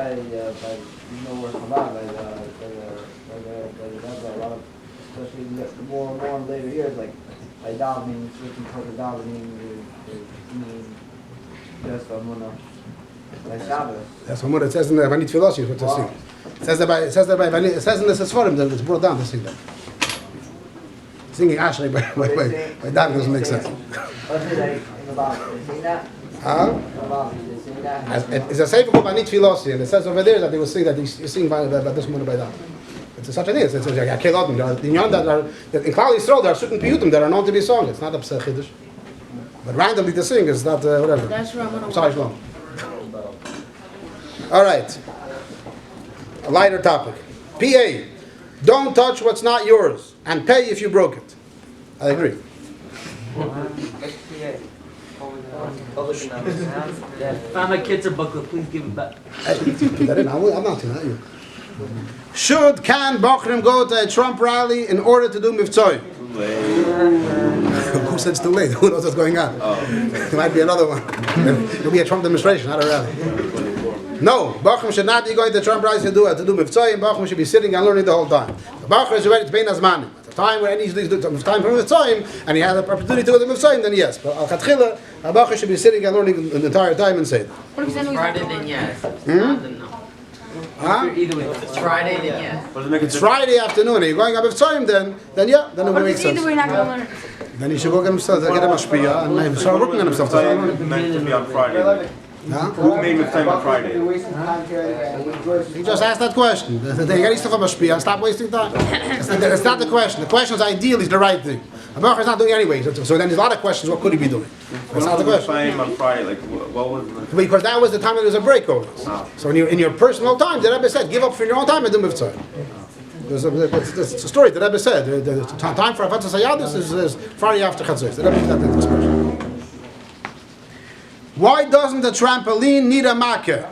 by where Chabad, a lot of, especially more and more in later years, like by davening, switching towards the davening, just like Shabbos. That's what it says in the Vanit Philosophy. What to sing. It says in the Sesforim that it's brought down to sing that. Singing Ashley by davening doesn't make sense. It's a sefer called Vanit Philosophy, and it says over there that they will sing that you sing by this morning by that. It's such a thing. It's like Akelodim. In Klal Yisrael there are certain piyutim that are known to be sung. It's not a Pesach Chiddush. But randomly to sing is not whatever. That's Ramon. Sorry, Shalom. All right. A lighter topic. PA. Don't touch what's not yours and pay if you broke it. I agree. Find my kids a booklet, please give it back. Put that in. I'm not doing that. You. Can Bachrim go to a Trump rally in order to do Mivtzoy? Who said it's too late? Who knows what's going on? There might be another one. It'll be a Trump demonstration, not a rally. No, Bachrim should not be going to Trump rallies to do Mivtzoy, and Bachrim should be sitting and learning the whole time. The Bachrim is ready to pay Nazman. At the time when he needs to do time for Mivtzoy, and he has an opportunity to do the Mivtzoy, then yes. But Al-Khatchila, Bachrim should be sitting and learning the entire time and say it. Friday, then yes. Then no. Huh? Either way, if it's Friday, then yes. It's Friday afternoon, and you're going up with time, then yeah, then it will make sense. Either way, not going to learn. Then he should go get himself, get him a shpia, and maybe start working on himself. Meant to be on Friday. Huh? Who made with time on Friday? He just asked that question. They get stuff from a shpia and stop wasting time. It's not the question. The question is ideally the right thing. A Baruch is not doing it anyway. So then there's a lot of questions. What could he be doing? That's not the question. Time on Friday, like what was the... Because that was the time that there was a break over. So in your personal time, the Rebbe said, give up for your own time and do mitzvah. It's a story the Rebbe said. The time for Afatzas Hayadis is Friday after Chatzos. The Rebbe used that expression. Why doesn't the trampoline need a makkah?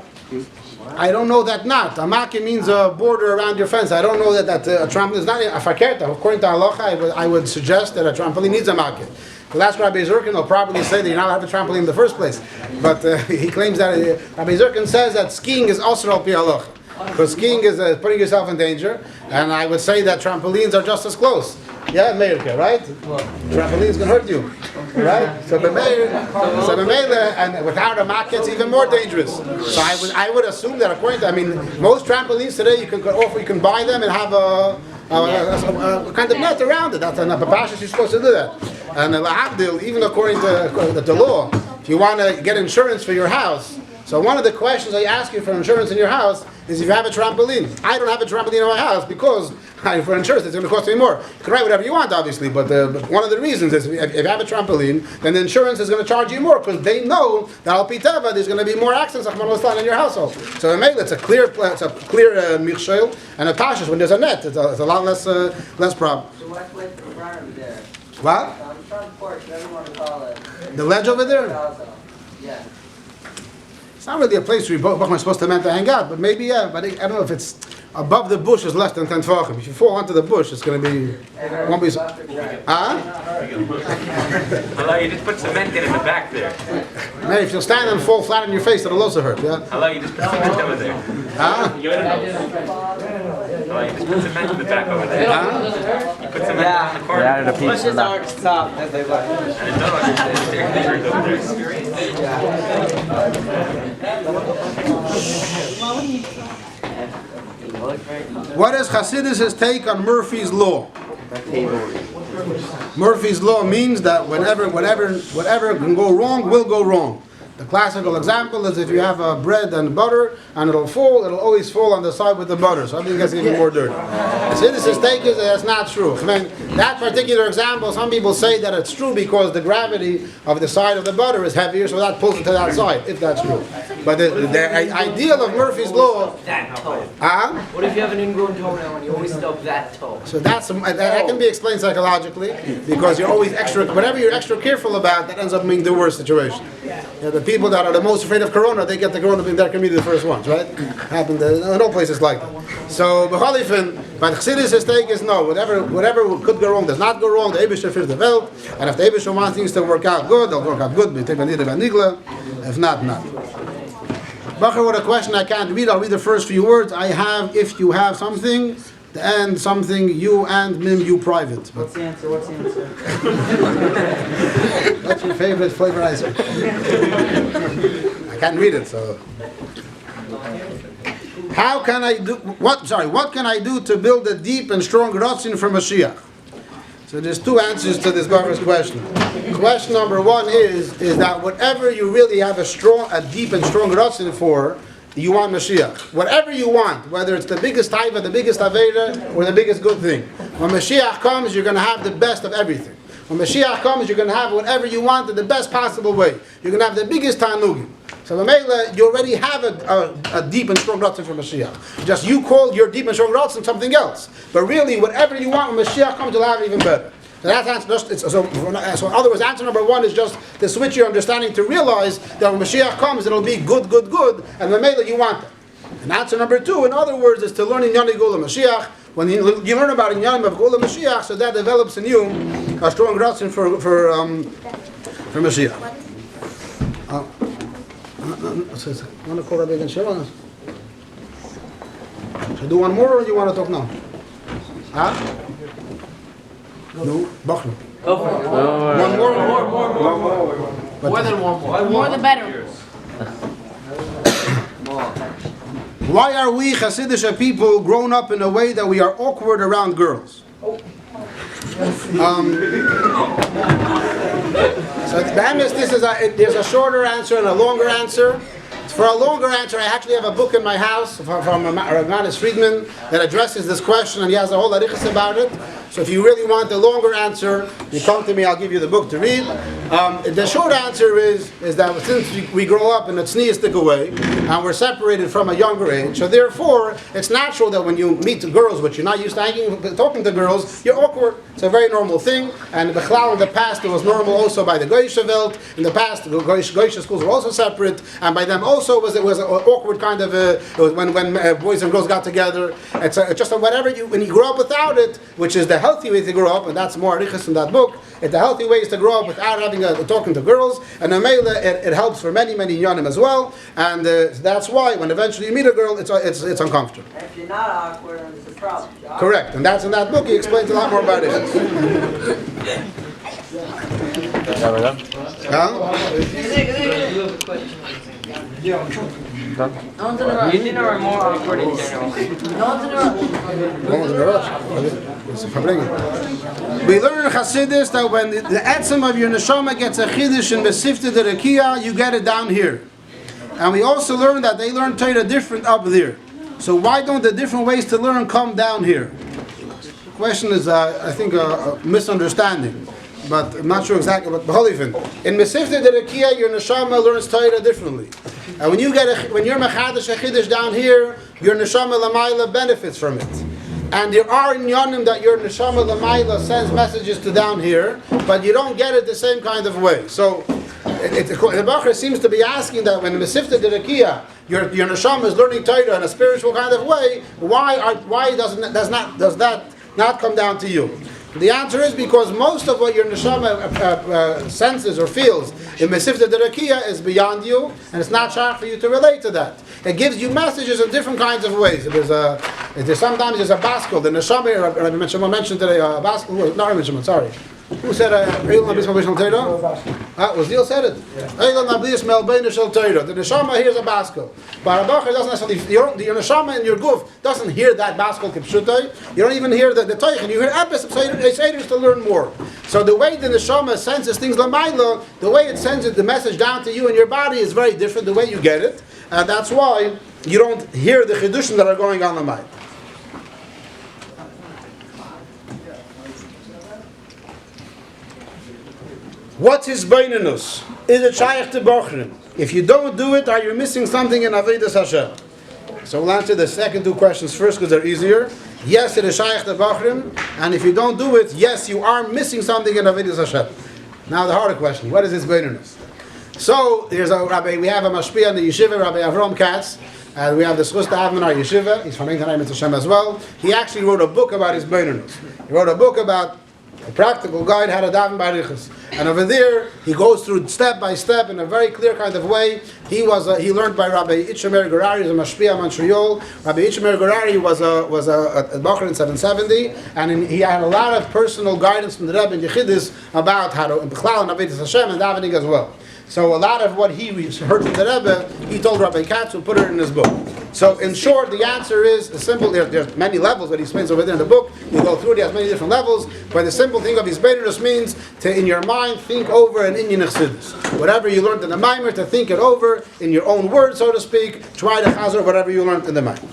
I don't know that not. A makkah means a border around your fence. I don't know that a trampoline is not a fakerta. According to halacha, I would suggest that a trampoline needs a makkah. The last Rabbi Zurkin will probably say that you're not allowed to have a trampoline in the first place. But he claims that Rabbi Zurkin says that skiing is also al pi halacha. Because skiing is putting yourself in danger. And I would say that trampolines are just as close. Yeah, America, right? Trampolines can hurt you, right? So b'meila, and without a makkah, it's even more dangerous. So I would assume that according to, most trampolines today you can buy them and have a kind of net around it. That's a papashas you're supposed to do that. And l'havdil, even according to the law, if you want to get insurance for your house, so one of the questions I ask you for insurance in your house is if you have a trampoline. I don't have a trampoline in my house because for insurance it's going to cost me more. You can write whatever you want, obviously, but one of the reasons is if you have a trampoline, then the insurance is going to charge you more because they know that al pi teva there's going to be more accidents in your household. So it's a clear michshel and a tashis when there's a net. It's a lot less problem. So what's with the farm there? What? Front porch, whatever you want to call it. The ledge over there? Yeah. It's not really a place where you're supposed to meant to hang out, but maybe yeah. But I don't know if it's above the bush is less than 10 tefachim. If you fall onto the bush, it's going to be won't be. Hello, you just put cement in the back there. Man, if you'll stand and fall flat on your face, it'll also hurt. Yeah. Hello, you just put cement over there. You just put cement in the back over there. You put cement in the corner. Added a piece of that. Stop. What is Hasidus' take on Murphy's Law? Murphy's Law means that whatever can go wrong will go wrong. The classical example is if you have bread and butter and it'll always fall on the side with the butter, so everything gets even more dirty. Hasidus' take is that that's not true. That particular example, some people say that it's true because the gravity of the side of the butter is heavier, so that pulls it to that side, if that's true. But the ideal of Murphy's Law... That toe. What if you have an ingrown toenail and you always stub that toe? So that can be explained psychologically, because you're always whatever you're extra careful about, that ends up being the worst situation. The people that are the most afraid of corona, they get the corona being there can be the first ones, right? Happened in all places like that. So b'chalifin, but Chassidus' take is no. Whatever could go wrong does not go wrong. The Eibusher fears the Welt, and if the Eibusher wants things to work out good, they'll work out good. If not, not. Bacher wrote a question I can't read. I'll read the first few words. I have, if you have something, the end something, you and mim, you private. What's the answer? What's the answer? What's your favorite flavorizer? I can't read it, so. How can I do, what can I do to build a deep and strong ratzin for Mashiach? So there's two answers to this Bacher's question. Question number one is that whatever you really have a deep and strong ratzin for, you want Mashiach. Whatever you want, whether it's the biggest taiva, the biggest aveda, or the biggest good thing. When Mashiach comes, you're going to have the best of everything. When Mashiach comes, you're going to have whatever you want in the best possible way. You're going to have the biggest tanugim. So Mamela, you already have a deep and strong ratzon for Mashiach. Just you call your deep and strong ratzon something else. But really, whatever you want when Mashiach comes, you'll have even better. So that's answer. So in other words, answer number one is just to switch your understanding to realize that when Mashiach comes, it'll be good, and Mamela, you want it. And answer number two, in other words, is to learn Inyani Gula Mashiach. When you learn about Inyani of Gula Mashiach, so that develops in you a strong ratzon for Mashiach. I want to call Rabbi again. Should I do one more, or do you want to talk now? Huh? No, Bachman. One more. More than one more. More the better. Why are we Hasidic people grown up in a way that we are awkward around girls? So there's a shorter answer and a longer answer. For a longer answer, I actually have a book in my house from Manis Friedman that addresses this question, and he has a whole arichas about it. So if you really want the longer answer, you come to me, I'll give you the book to read. The short answer is that since we grow up in a tzniistic way, and we're separated from a younger age, so therefore, it's natural that when you meet girls, which you're not used to talking to girls, you're awkward. It's a very normal thing, and in the past, it was normal also by the Goyishe Welt. In the past, the Goyishe schools were also separate, and by them also it was an awkward kind of, when boys and girls got together. It's just whatever when you grow up without it, which is the healthy way to grow up, and that's more arichas in that book. The healthy way is to grow up without having talking to girls, and it helps for many inyanim as well, and that's why when eventually you meet a girl, it's uncomfortable. And if you're not awkward, then it's a problem. Correct, and that's in that book. He explains a lot more about it. You are more awkward in general. We learn in Chassidus that when the etzem of your neshama gets a chiddush in Besifta de Rekia, you get it down here. And we also learn that they learn Torah different up there. So why don't the different ways to learn come down here? The question is, I think, a misunderstanding. But I'm not sure exactly what Beholifin. In Mesifta de Rekia, your neshama learns Torah differently. And when you're mechadash a chiddush down here, your neshama lamayla benefits from it. And there are inyanim that your neshama lamayla sends messages to down here, but you don't get it the same kind of way. So the Bacher seems to be asking that when Mesifta de Rekia, your neshama is learning Torah in a spiritual kind of way, why does that not come down to you? The answer is because most of what your neshama senses or feels in Mesifta de Rekia is beyond you, and it's not sharp for you to relate to that. It gives you messages in different kinds of ways. Sometimes there's a baskel. The neshama, Rabbi mentioned today, a baskel. Not Rabbi Shimon, sorry. Who said Eilan Abis Mel Torah? Zil said it. Eilan Abis Mel Torah. The neshama hears a baskel, but a bacher doesn't necessarily. Your neshama in your guf doesn't hear that baskel kipshutai. You don't even hear the teichen. You hear epis seiders to learn more. So the way the neshama senses things lamaila, the way it sends the message down to you in your body is very different. The way you get it, and that's why you don't hear the chidushim that are going on lamaila. What's his beinenus? Is it shaykh to bochrim? If you don't do it, are you missing something in Avodas Hashem? So we'll answer the second two questions first because they're easier. Yes, it is shaykh to bochrim, and if you don't do it, yes, you are missing something in Avodas Hashem. Now the harder question: what is his beinenus? So there's a rabbi. We have a mashpia in the yeshiva, Rabbi Avram Katz, and we have the schus to have him in our yeshiva. He's from Einstein Hashem as well. He actually wrote a book about his beinenus. He wrote a book about a practical guide how to daven barichas. And over there, he goes through step by step in a very clear kind of way. He learned by Rabbi Itchemer Gerari, he's a mashpia Montreal. Rabbi Itchemer Gerari was a Bacher in 770, and he had a lot of personal guidance from the Rebbe in Yechidus about how to Bichlal and Avedis Hashem and davening as well. So a lot of what he heard from the Rebbe, he told Rabbi Katz to put it in his book. So in short, the answer is simple. There's many levels that he explains over there in the book. You go through it, he has many different levels. But the simple thing of his Beirut means to, in your mind, think over an Inyan Chassidus. Whatever you learned in the Maimer, to think it over in your own words, so to speak. Try to chazer whatever you learned in the Maimer.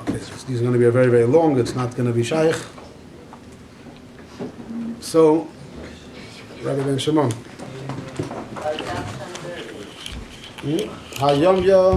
Okay, so this is going to be a very, very long. It's not going to be shaykh. So, Rabbi Ben Shimon. Hayom Yom.